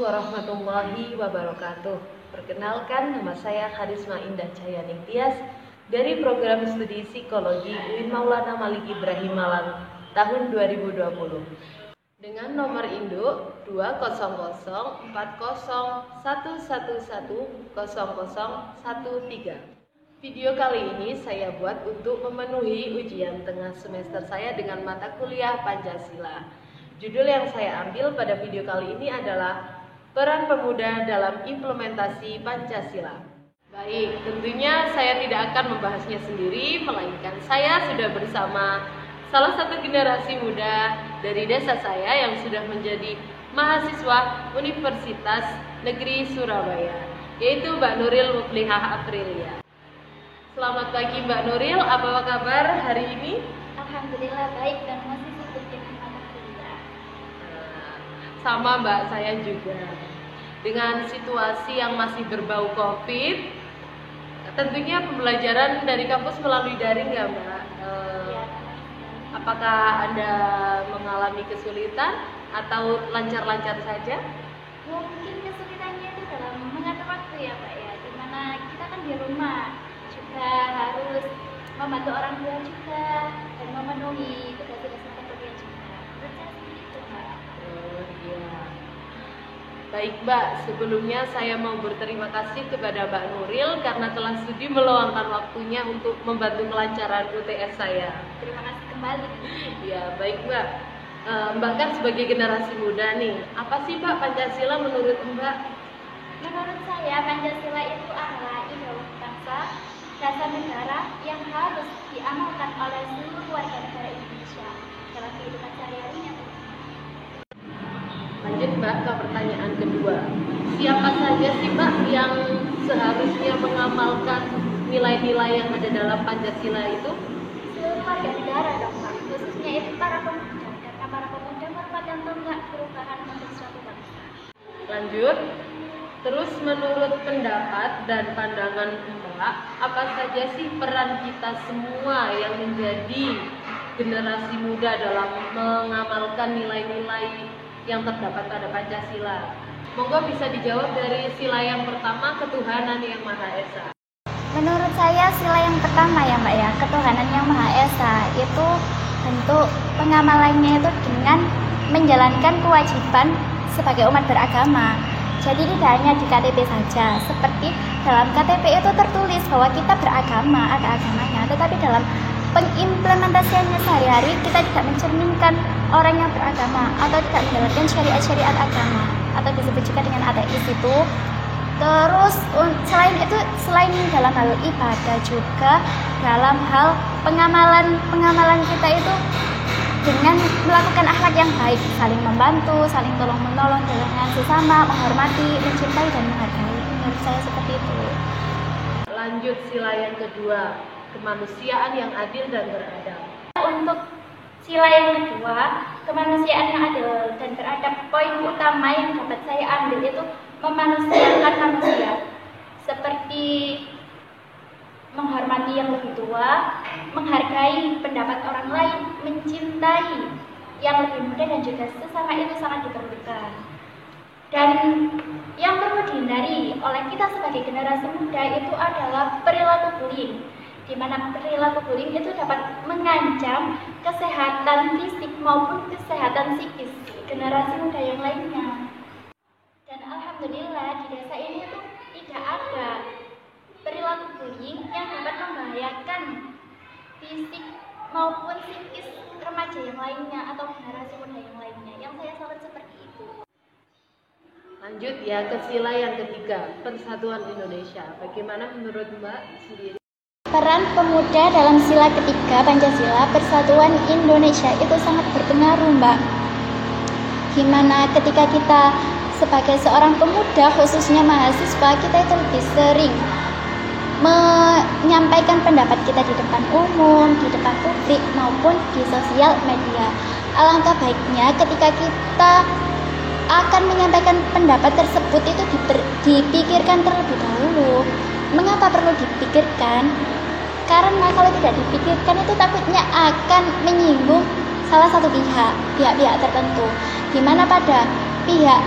warahmatullahi wabarakatuh. Perkenalkan, nama saya Karisma Indah Cahyani Tias dari program studi psikologi UIN Maulana Malik Ibrahim Malang tahun 2020 dengan nomor induk 2004011110013. Video kali ini saya buat untuk memenuhi ujian tengah semester saya dengan mata kuliah Pancasila. Judul yang saya ambil pada video kali ini adalah Peran Pemuda dalam Implementasi Pancasila. Baik, tentunya saya tidak akan membahasnya sendiri, melainkan saya sudah bersama salah satu generasi muda dari desa saya yang sudah menjadi mahasiswa Universitas Negeri Surabaya, yaitu Mbak Nuril Muflihah Aprilia. Selamat pagi Mbak Nuril, apa kabar hari ini? Alhamdulillah baik dan masih sibuk dengan mata kuliah. Sama Mbak, saya juga. Dengan situasi yang masih berbau COVID, tentunya pembelajaran dari kampus melalui daring ya Mbak? Ya. Apakah Anda mengalami kesulitan atau lancar-lancar saja? Mungkin kesulitannya itu dalam mengatur waktu ya Pak ya, dimana kita kan di rumah juga harus membantu orang tua juga dan memenuhi tugas-tugas mata kuliah juga. Menurut saya seperti itu Mbak. Oh iya. Baik Mbak, sebelumnya saya mau berterima kasih kepada Mbak Nuril karena telah sudi meluangkan waktunya untuk membantu kelancaran UTS saya. Terima kasih kembali. Ya baik Mbak, Mbak kan sebagai generasi muda nih, apa sih Mbak Pancasila menurut Mbak? Menurut saya Pancasila itu adalah ideologi bangsa, dasar negara yang harus diamalkan oleh seluruh warga negara Indonesia dalam kehidupan sehari-harinya. Lanjut Mbak ke pertanyaan kedua. Siapa saja sih Mbak yang seharusnya mengamalkan nilai-nilai yang ada dalam Pancasila itu? Seluruh warga negara dong Pak, khususnya itu para pemuda, karena para pemuda merupakan tonggak perubahan untuk suatu bangsa. Lanjut. Terus menurut pendapat dan pandangan Mbak, apa saja sih peran kita semua yang menjadi generasi muda dalam mengamalkan nilai-nilai yang terdapat pada Pancasila? Monggo bisa dijawab dari sila yang pertama, ketuhanan yang Maha Esa. Menurut saya sila yang pertama ya Mbak ya, ketuhanan yang Maha Esa itu bentuk pengamalannya itu dengan menjalankan kewajiban sebagai umat beragama. Jadi tidak hanya di KTP saja, seperti dalam KTP itu tertulis bahwa kita beragama, ada agamanya, tetapi dalam pengimplementasiannya sehari-hari kita tidak mencerminkan orang yang beragama atau tidak menjalankan syariat-syariat agama atau disebut juga dengan ateis itu. Terus selain dalam hal ibadah juga dalam hal pengamalan kita itu dengan melakukan akhlak yang baik, saling membantu, saling tolong-menolong dengan sesama, menghormati, mencintai dan menghargai. Menurut saya seperti itu. Lanjut sila yang kedua, kemanusiaan yang adil dan beradab. Untuk sila yang kedua, kemanusiaan yang adil dan beradab, poin utama yang dapat saya ambil itu memanusiakan manusia, seperti menghormati yang lebih tua, menghargai pendapat orang lain, mencintai yang lebih muda dan juga sesama itu sangat diperlukan. Dan yang perlu dihindari oleh kita sebagai generasi muda itu adalah perilaku bullying, di mana perilaku bullying itu dapat mengancam kesehatan fisik maupun kesehatan psikis generasi muda yang lainnya. Dan alhamdulillah di desa ini tuh tidak ada perilaku bullying yang dapat membahayakan fisik maupun psikis remaja yang lainnya atau generasi muda yang lainnya. Yang saya salut seperti itu. Lanjut ya ke sila yang ketiga, Persatuan Indonesia. Bagaimana menurut Mbak sendiri? Peran pemuda dalam sila ketiga Pancasila Persatuan Indonesia itu sangat berpengaruh Mbak. Gimana ketika kita sebagai seorang pemuda khususnya mahasiswa, kita itu lebih sering menyampaikan pendapat kita di depan umum, di depan publik maupun di sosial media. Alangkah baiknya ketika kita akan menyampaikan pendapat tersebut itu dipikirkan terlebih dahulu. Mengapa perlu dipikirkan? Karena kalau tidak dipikirkan itu takutnya akan menyinggung salah satu pihak tertentu, di mana pada pihak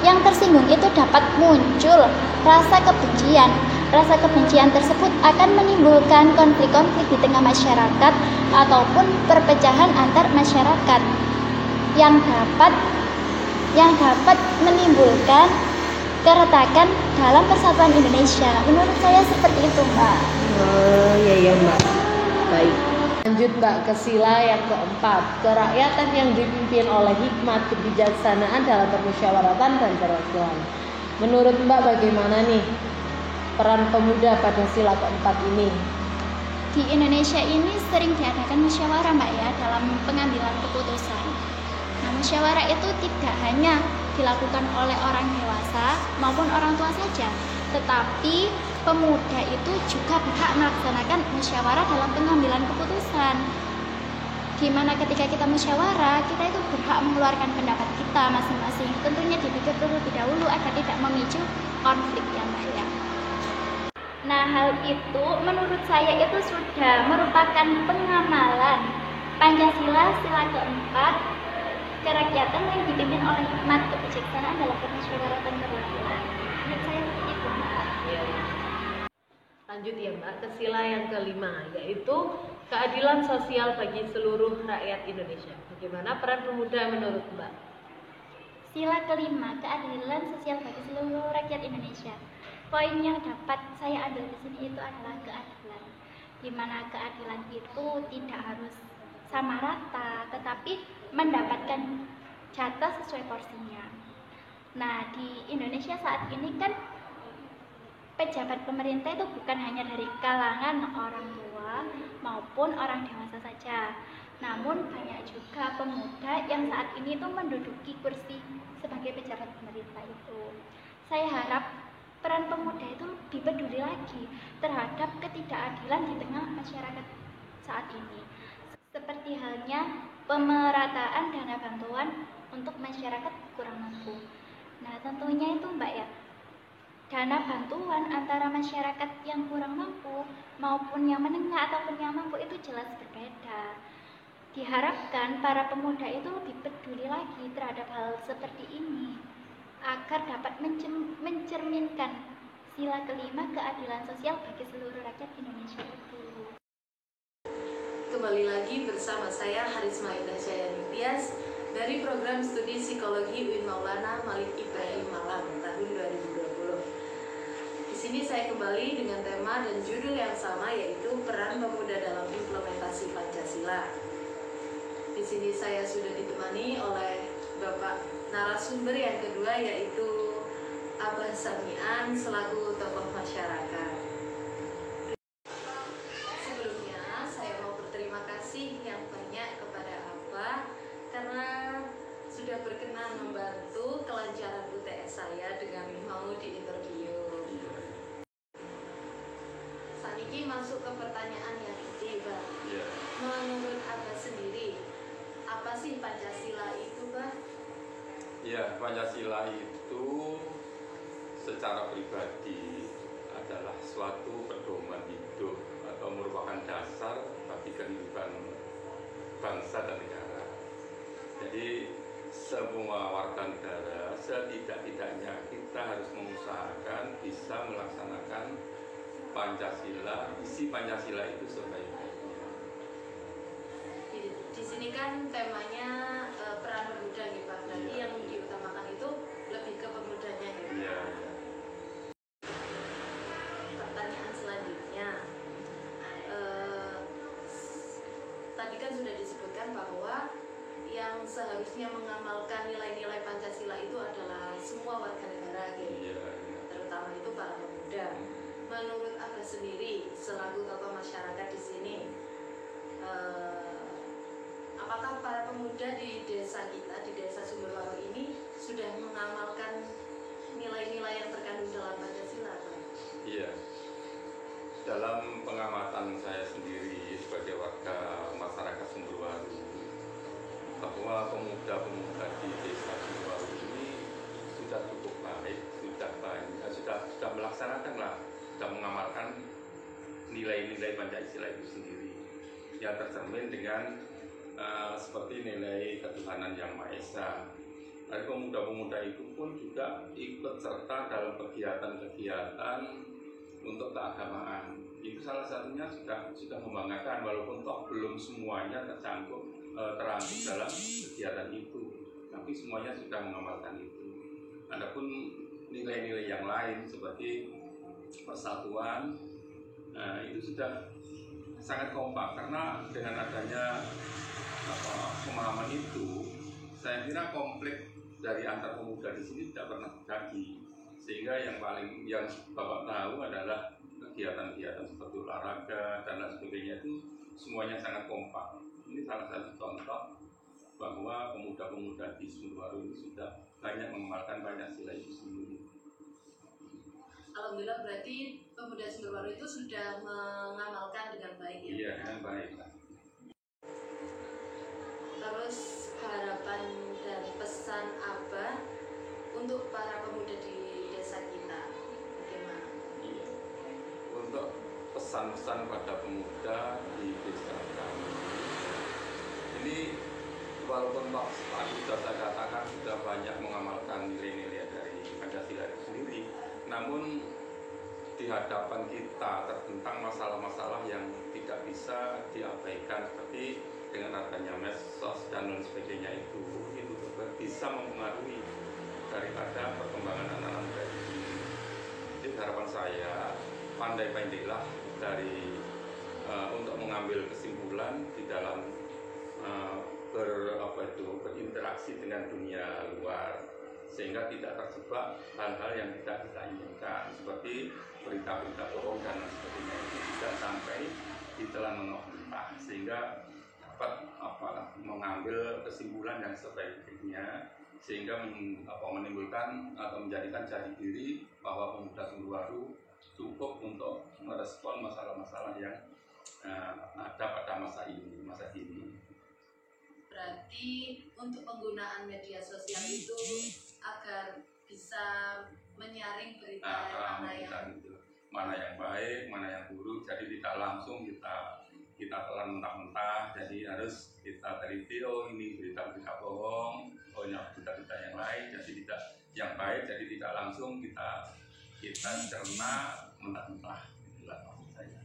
yang tersinggung itu dapat muncul rasa kebencian. Rasa kebencian tersebut akan menimbulkan konflik-konflik di tengah masyarakat ataupun perpecahan antar masyarakat yang dapat menimbulkan keretakan dalam persatuan Indonesia. Menurut saya seperti itu, Mbak. Oh iya Mbak. Baik. Lanjut Mbak ke sila yang keempat, kerakyatan yang dipimpin oleh hikmat kebijaksanaan dalam permusyawaratan dan perwakilan. Menurut Mbak bagaimana nih peran pemuda pada sila keempat ini? Di Indonesia ini sering diadakan musyawarah, Mbak ya, dalam pengambilan keputusan. Nah, musyawarah itu tidak hanya dilakukan oleh orang dewasa maupun orang tua saja, tetapi pemuda itu juga berhak melaksanakan musyawarah dalam pengambilan keputusan. Dimana ketika kita musyawarah, kita itu berhak mengeluarkan pendapat kita masing-masing. Tentunya dipikir terlebih dahulu agar tidak memicu konflik ya Mbak ya. Nah, hal itu menurut saya itu sudah merupakan pengamalan Pancasila sila keempat, kerakyatan yang dipimpin oleh hikmat kebijaksanaan dalam permusyawaratan perwakilan. Menurut saya seperti itu, Mbak. Lanjut ya Mbak ke sila yang kelima, yaitu keadilan sosial bagi seluruh rakyat Indonesia. Bagaimana peran pemuda menurut Mbak? Sila kelima, keadilan sosial bagi seluruh rakyat Indonesia. Poin yang dapat saya ambil di sini itu adalah keadilan, di mana keadilan itu tidak harus sama rata, tetapi mendapatkan jatah sesuai porsinya. Nah, di Indonesia saat ini kan pejabat pemerintah itu bukan hanya dari kalangan orang tua maupun orang dewasa saja, namun banyak juga pemuda yang saat ini itu menduduki kursi sebagai pejabat pemerintah itu. Saya harap peran pemuda itu lebih peduli lagi terhadap ketidakadilan di tengah masyarakat saat ini, seperti halnya pemerataan dana bantuan untuk masyarakat kurang mampu. Nah, tentunya itu Mbak ya, dana bantuan antara masyarakat yang kurang mampu maupun yang menengah ataupun yang mampu itu jelas berbeda. Diharapkan para pemuda itu lebih peduli lagi terhadap hal seperti ini agar dapat mencerminkan sila kelima keadilan sosial bagi seluruh rakyat Indonesia itu. Kembali lagi bersama saya Harisma Indah Jayani Tias dari program studi psikologi UIN Maulana Malik Ibrahim Malang tahun 2020. Di sini saya kembali dengan tema dan judul yang sama, yaitu peran pemuda dalam implementasi Pancasila. Di sini saya sudah ditemani oleh Bapak narasumber yang kedua, yaitu Abah Samian selaku tokoh masyarakat. Sebelumnya saya mau berterima kasih yang banyak kepada Abah karena sudah berkenan membantu kelancaran UTS saya dengan mau diinterview. Saniki masuk ke pertanyaan yang inti, Bah. Menurut Abah sendiri, apa sih Pancasila itu, Bah? Ya, Pancasila itu secara pribadi adalah suatu pedoman hidup atau merupakan dasar bagi kehidupan bangsa dan negara. Jadi semua warga negara setidak-tidaknya kita harus mengusahakan bisa melaksanakan Pancasila, isi Pancasila itu sebaik-baiknya. Di sini kan temanya peran pemuda nih Pak. Berarti yang diutamakan itu lebih ke pemudanya ya. Iya. Pertanyaan selanjutnya, tadi kan sudah disebutkan bahwa yang seharusnya mengamalkan nilai-nilai Pancasila itu adalah semua warga negara, gitu. Terutama itu para pemuda. Menurut Abah sendiri selaku tokoh masyarakat di sini, apakah para pemuda di desa kita, di desa Sumberwaru ini sudah mengamalkan nilai-nilai yang terkandung dalam Pancasila, Pak? Iya. Dalam pengamatan saya sendiri sebagai warga masyarakat Sumberwaru, bahwa pemuda-pemuda di desa Sumberwaru ini sudah cukup baik, sudah melaksanakan sudah mengamalkan nilai-nilai Pancasila itu sendiri, yang tercermin dengan seperti nilai ketuhanan yang Maha Esa, Dari pemuda-pemuda itu pun juga ikut serta dalam kegiatan-kegiatan untuk keagamaan. Itu salah satunya sudah membanggakan, walaupun toh belum semuanya terangkum dalam kegiatan itu, tapi semuanya sudah mengamalkan itu. Adapun nilai-nilai yang lain seperti persatuan, itu sudah sangat kompak, karena dengan adanya pemahaman itu, saya kira konflik dari antar pemuda di sini tidak pernah terjadi. Sehingga yang Bapak tahu adalah kegiatan-kegiatan seperti olahraga dan lain sebagainya itu semuanya sangat kompak. Ini salah satu contoh bahwa pemuda-pemuda di Sumberwaru ini sudah banyak mengamalkan Pancasila itu sendiri. Alhamdulillah, berarti pemuda Sumberwaru itu sudah mengamalkan dengan baik ya? Iya, dengan baik. Terus harapan dan pesan Abah untuk para pemuda di desa kita bagaimana? Iya. Untuk pesan-pesan pada pemuda di desa kami, ini walaupun tadi sudah saya katakan sudah banyak mengamalkan nilai-nilai dari Pancasila itu sendiri, namun di hadapan kita tertentang masalah-masalah yang tidak bisa diabaikan, seperti dengan adanya medsos dan lain sebagainya itu bisa mempengaruhi daripada perkembangan anak-anak muda ini. Jadi harapan saya, pandai-pandailah dari untuk mengambil kesimpulan di dalam berinteraksi dengan dunia luar, sehingga tidak terjebak hal-hal yang tidak kita inginkan, seperti berita-berita bohong dan lain sebagainya, itu tidak sampai ditelan mentah, sehingga dapat mengambil kesimpulan yang sebaik-baiknya, sehingga menimbulkan atau menjadikan jati diri bahwa pemuda Sumberwaru cukup untuk merespon masalah-masalah yang ada pada masa kini. Berarti untuk penggunaan media sosial itu agar bisa menyaring berita mana yang baik, mana yang buruk. Jadi tidak langsung kita telan mentah-mentah. Jadi harus kita teliti, ini berita-berita bohong, ini berita-berita yang lain. Jadi tidak yang baik, jadi tidak langsung kita cerna mentah-mentah. Itulah maksud saya.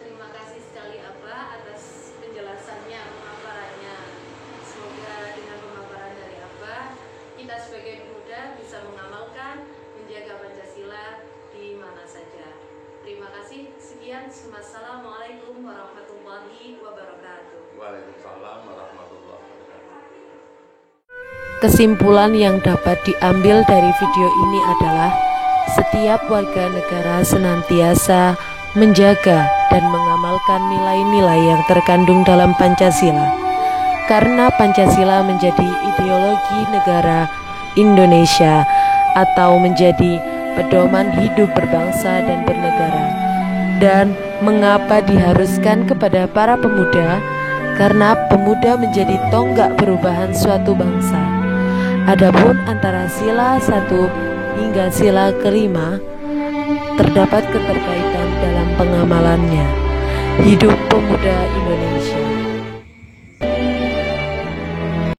Terima kasih sekali Abah atas penjelasannya, pemaparannya. Semoga dengan pemaparan dari Abah, kita sebagai pemuda bisa mengamalkan, menjaga Pancasila di mana saja. Terima kasih. Sekian. Wassalamualaikum warahmatullahi wabarakatuh. Waalaikumsalam warahmatullahi wabarakatuh. Kesimpulan yang dapat diambil dari video ini adalah setiap warga negara senantiasa menjaga dan mengamalkan nilai-nilai yang terkandung dalam Pancasila, karena Pancasila menjadi ideologi negara Indonesia atau menjadi pedoman hidup berbangsa dan bernegara. Dan mengapa diharuskan kepada para pemuda? Karena pemuda menjadi tonggak perubahan suatu bangsa. Adapun antara sila 1 hingga sila ke-5 terdapat keterkaitan dalam pengamalannya. Hidup pemuda Indonesia.